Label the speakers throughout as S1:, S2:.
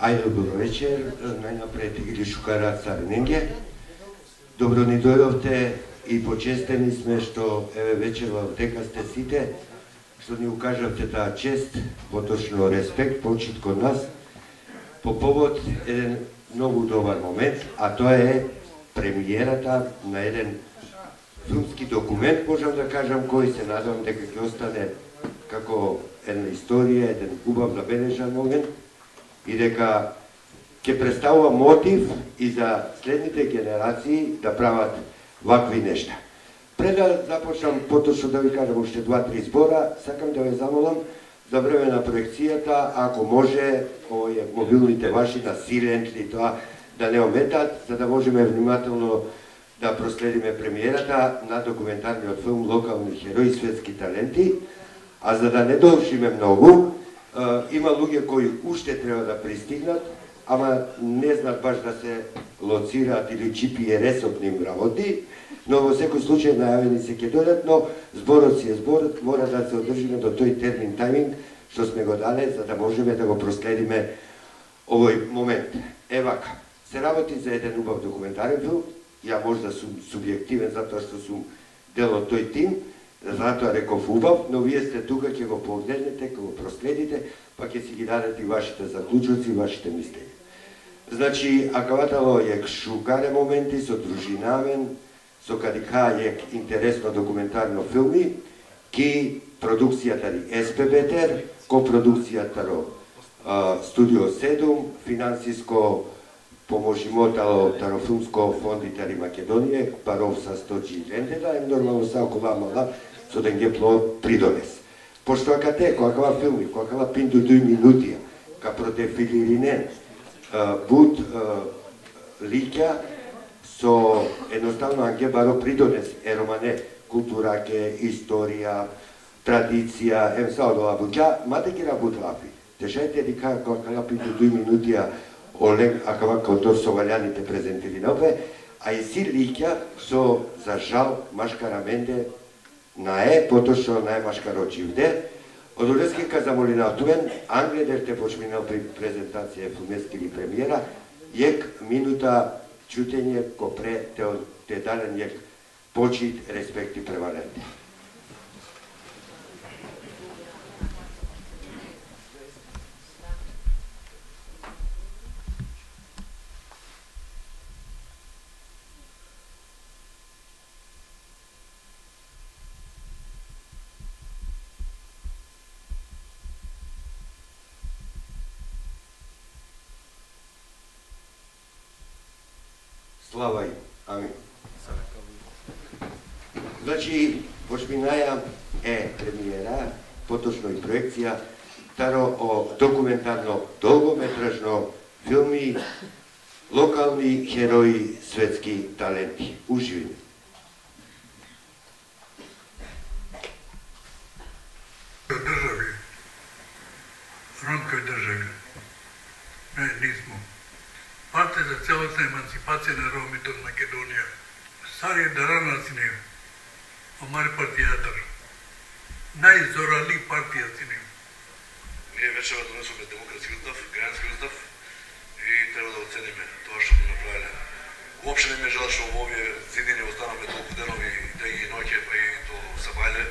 S1: Ајде, добро вечер, најнапред Игри Шукараc Цариненге. Добро ни дојдовте и почестени сме што еве вечерва дека сте сите, што ни укажавте таа чест, поточно респект, почит кон нас, по повод еден многу добар момент, а тоа е премиерата на еден филмски документ, можам да кажам, кој се надевам дека ќе остане како една историја, еден убав забележан момент, и дека ќе представува мотив и за следните генерации да прават вакви нешта. Пред да започнам поточно да ви кажам уште 2-3 збора, сакам да ве замолам за време на проекцијата, ако може, овие мобилните ваши на силент и тоа да не ометат, за да можеме внимателно да проследиме премиерата на документарниот филм Локални херои, светски таленти, а за да не довшиме многу, има луѓе кои уште треба да пристигнат, ама не знаат баш да се лоцираат или GPS-от ним работи, но во секој случај најавени се ќе дојдат, но зборот си е зборот, мора да се одржиме до тој термин тајминг што сме го дале, за да можеме да го проследиме овој момент. Вака, се работи за еден убав документарен филм, ја можда сум субјективен затоа што сум дел од тој тим, затоа реков убав, но вие сте тука, ќе го погледнете, ќе го проследите, па ќе си ги дадете и вашите заклучоци и вашите мислења. Значи, акаватало јек шукаре моменти со дружинамен, со кадика јек интересно документарно филми, ки продукцијата ли СПБТР, копродукцијата ро Студио 7, финансиско поможимотало тарофилмско фондитари Македонија, паров са 100 рендеда, и нормално са около мала, со да ги плод придонес. Пошто ака те, која филми, која пинду 2 минутија, ка продефилиринен, буд лиќа, со едноставно анге баро придонес, романе, култура, историја, традиција, са одола буќа, мате ги работлапи. Тешајте дека која пинду 2 минутија, Олег акавака од со валјаните презентили нове, а и си лиќа со, за жал, машкара менде на поточно на машкаро чивде, од Олески казамоли на отуен, Англедер те почминал при презентација филмески или премиера, јек минута чутење ко пре те даден јек почит, респект и преваленте. Слава им. Амин. Значи, почминаја премиера, поточно и проекција, таро о документарно долгометражно филми Локални херои, светски таленти. Уживиме.
S2: Држави, ромској држави, нисмо. Партија за целосна емансипација на ромите од Македонија. Сари дарана си не. Омари партијатар. Најзорали партија си не.
S3: Ние вечера донесоме демократски устав, граѓански устав и треба да оцениме тоа што го направиле. Уопште не ме жал што во овие зидини останаме толку денови, деги и ноќе, па и до сабајле,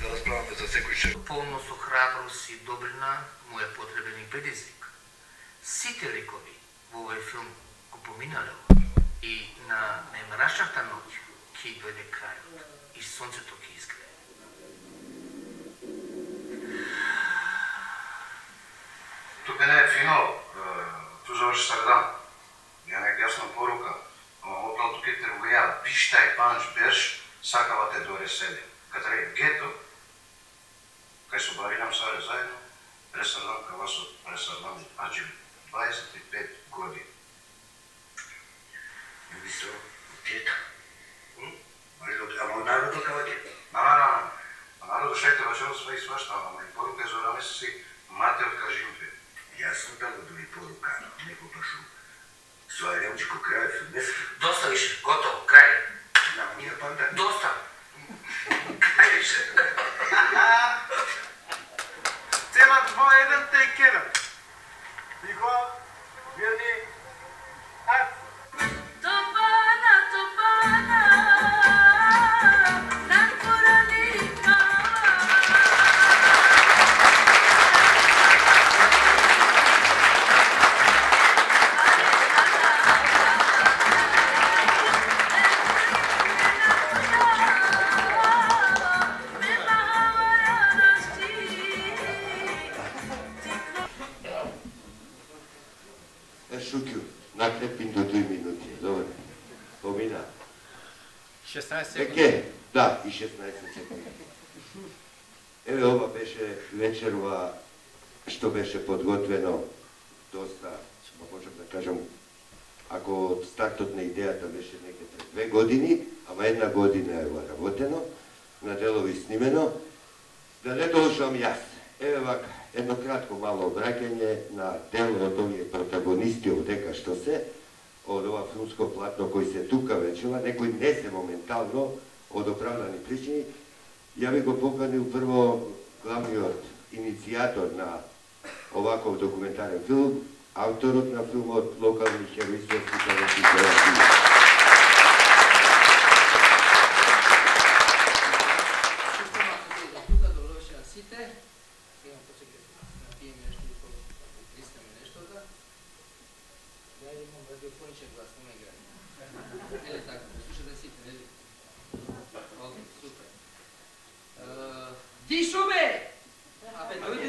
S3: да расправаме за секој шеф.
S4: Полно со храброст и добрина му е потребен и предизвик. Сите ликови во овој филм го поминале и на најмрачната ноќ ќе дојде крајот и сонцето ќе изгрее.
S5: Тука не е финал, ту заврши садан. Ја нека јасна порука, оттам тука те го ја пиштај панч берш, сакава те доре седе. Кај е гето, кај со баринам саре заедно, пресардан кавасот, пресардан аджим. 25 години.
S4: Не со дета.
S5: Ама народот као ќе? Народот шекте вашето све и свашта, ама и порука е за раме си мате откажим ве.
S4: Јасно да го доби порука, него башу. Свалемчико крај филмески. Доста више, готово, крај.
S5: Ние панда.
S4: Доста. Крај више.
S6: Цена 2-1 те кера. Нихо,
S1: Шукју, накрепин до 2 минути, добре. Помина.
S6: 16 секунди.
S1: Еке, да, и 16 секунди. Еве ова беше вечерва што беше подготвено доста, можам да кажам, ако од стартот на идејата беше некаде 2 години, ама 1 година е работено, на делови снимено, да не должам јас. Еве вака, едно кратко мало обраќање на дел од овие протагонисти овдека што се, од ова филмско платно кој се тука вечера, некој не се моментално, од оправдани причини. Ја би го поканил прво главниот иницијатор на оваков документарен филм, авторот на филмот, локални хероистички таленти кои
S7: Тишо бе! Абе, дојди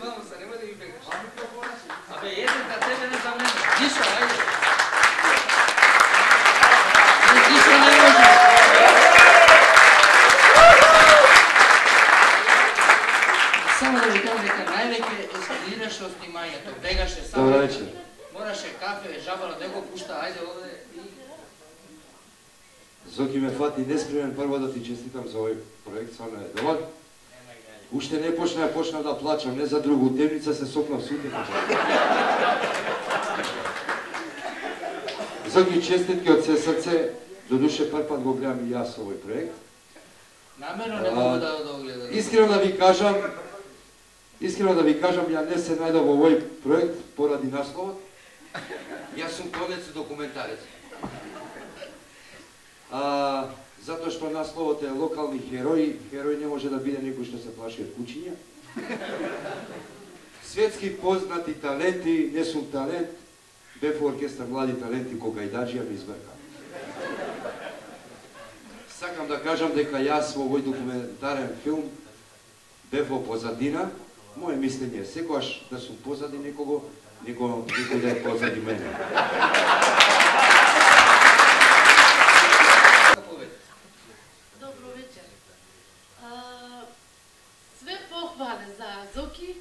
S7: ваму, са нема да ги бегаш. Абе, еден да тебе не за мене. Тишо, ајде. Тишо не може. Само да ви кажам дека највеќе ескалираше од снимањето. Бегаше само.
S1: Добро вечер.
S7: Мораше кафе, жабало да го пушта, ајде овде и...
S8: Зоки ме фати неспремен, прво да ти честитам за овој проект, сварно е добар. Уште не почна да плачам, не за другу темница се сопнав сутека. Зоки, честитки од се срце, до душе прв пат го гледам и јас овој проект.
S7: Намерно не мога да го гледам.
S8: Искрено да ви кажам, ја не се најдов во овој проект поради насловот. Јас сум конец документарец. Затоа што насловот е локални херои, херој не може да биде некој што се плаши од кучиња. Светски познати таленти, не сум талент, бев во оркестар млади таленти кога Гајдаджија ми избрка. Сакам да кажам дека јас во овој документарен филм бев во позадина. Моje мислење е секогаш да сум позади некого, некој да е позади мене.
S9: Све похвале за Зоки,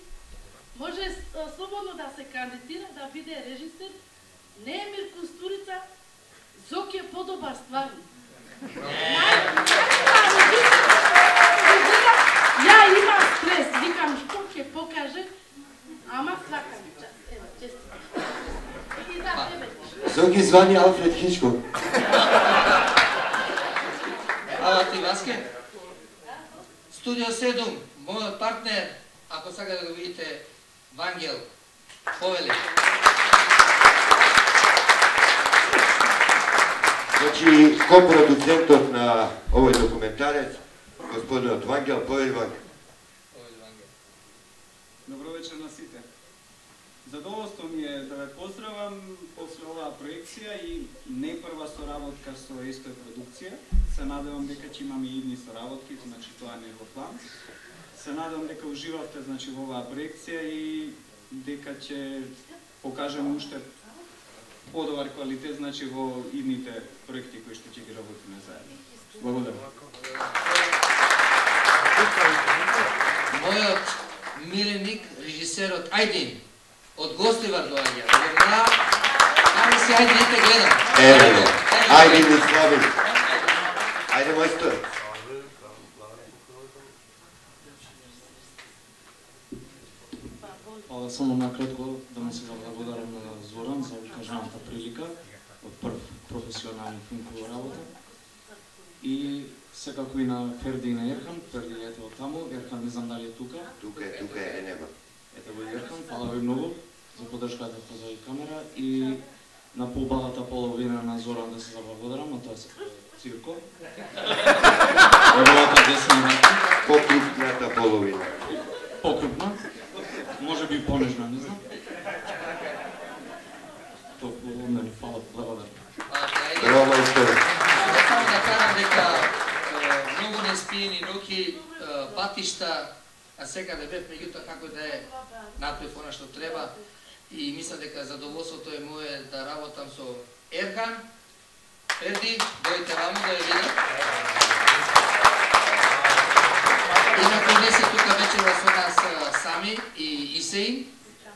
S9: може слободно да се кандидира да биде режисер. Не е Мир Кустурица, Зоки е подобар стварно. Ја имам стрес, викам што ќе покаже, ама свака ми час. Ева, честито. И за тебе.
S8: Зоки звани Алфред Хичкок.
S7: Ти Васке? Студио 7, мојот партнер, ако сака да го видите, Вангел, повели.
S1: Значи, копродуцентот на овој документарец, господинот Вангел, повели Вангел.
S10: Добро вечер на сите. Задоволство ми е да ве поздравам после оваа проекција и не прва соработка со Естој продукција. Се надевам дека ќе имаме и идни соработки, значи тоа не е во план. Се надевам дека уживавте значи во оваа проекција и дека ќе покажеме уште подобар квалитет значи во идните проекти кои што ќе ги работиме заедно. Благодарам.
S7: Мојот миленик, режисерот Ајдин, од Гостивар доаѓа. Ајде се Ајдин, те гледам.
S1: Еве, Ајдин и Слави. Ајде, мајстор.
S10: Само накратко да му се благодарам на Зоран за укажаната прилика од прв професионален филм кој работа. И секако и на Ферди и на Ерхан, Ферди ете од таму, Ерхан не знам дали е тука.
S1: Тука е, нема.
S10: Ете го Ерхан, фала ви многу за поддршката позади камера и на побавата половина на Зоран да се заблагодарам, а тоа се Цирко. Неговата десна мајка.
S1: Покрупната половина.
S10: Покрупна. Може би понежна, не знам. Толку од мене, фала, благодарам.
S1: Браво, мајстор.
S7: Само да кажам дека многу неспиени ноќи, патишта, а секаде бев, меѓутоа како да е направив она што треба. и мислам дека задоволството е мое да работам со Еркан. Ерди, дојте ваму да ја видам. Инако не се тука вечера со нас Сами и Исеин.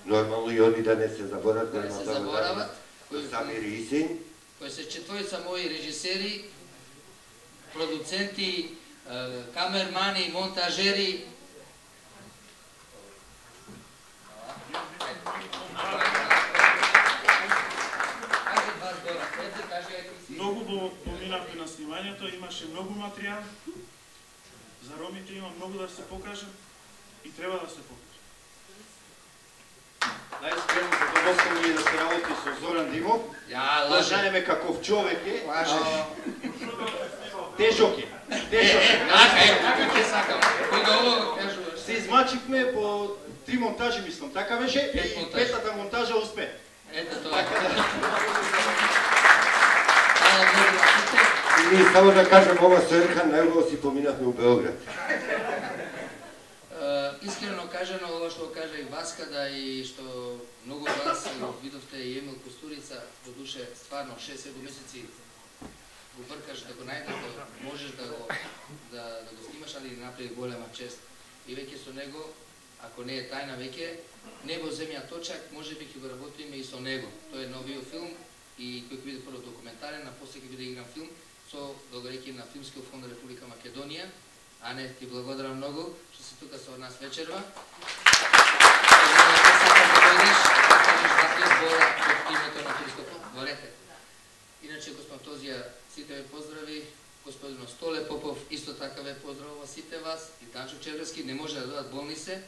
S1: Нормално и они да не се заборават.
S7: Да не се заборават.
S1: Самир и Исеин.
S7: Кои се четворица мои режисери, продуценти, камермани, монтажери.
S11: Многу поминавме на снимањето, имаше многу материјал. За ромите има многу да се покаже и треба да се покаже.
S12: Најскрено задоволство ми е да се работи со Зоран Димов. Да знаеме каков човек е. Тежок е. Се измачихме по 3 монтажи, мислам, така беше, и петата монтажа успе.
S7: Ето тоа.
S1: И само да кажем, ова со Еркан најубаво си поминавме у Белград.
S7: Искрено кажано, ова што кажа и Васка, да и што многу од вас видовте и Емил Костурица, до душе стварно 6-7 месеци го бркаш да го најдеш, да можеш да го снимаш, али направи голема чест. И веќе со него, ако не е тајна веќе, Небо, земја, точак, може би ќе го работиме и со него. Тој е новиот филм и кој ќе биде прво документарен, а после ќе биде игран филм со догреки на Филмскиот фонд Република Македонија. Ане, ти благодарам многу што си тука со нас вечерва. Иначе, господин Тозија, сите ве поздрави, господино Столе Попов исто така ве поздравува сите вас и Танчо Червески, не може да додат болнице.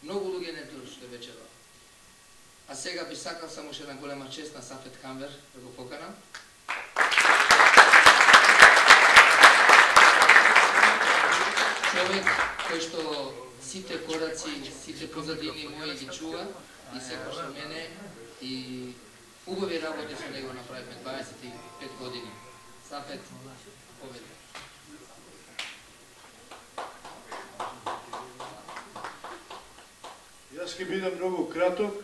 S7: Многу луѓе не дошле вечерва. А сега би сакал само уште една голема чест на Сафет Хамвер да го поканам. Човек кој што сите кораци, сите позадини мои ги чува и секој што мене и убави работи со него направивме 25 години. Сафет, победи.
S13: Јас ќе бидам многу краток,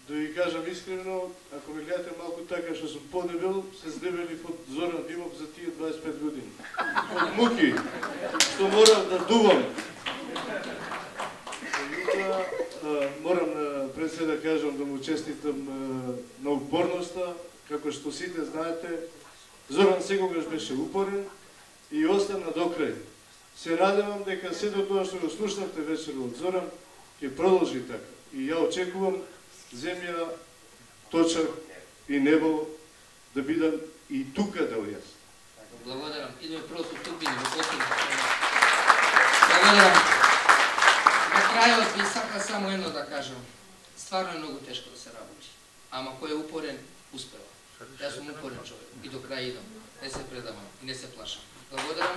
S13: да ви кажам искрено, ако ме гледате малку така што сум подебел, се здебелив од Зоран Димов за тие 25 години. Од муки, што морам да дувам. Морам пред се да кажам да му честитам на упорноста, како што сите знаете, Зоран секогаш беше упорен и остана до крај. Се надевам дека сето тоа што го слушнавте вечер од Зоран ќе продолжи така. И ја очекувам земја, точак и небо да бидам и тука да јас.
S7: Благодарам. Идеме прво со турбини, во последно. Благодарам. На крајот би сакал само едно да кажам. Стварно е многу тешко да се работи. Ама кој е упорен, успева. Јас сум упорен човек и до крај идам. Не се предавам и не се плашам. Благодарам.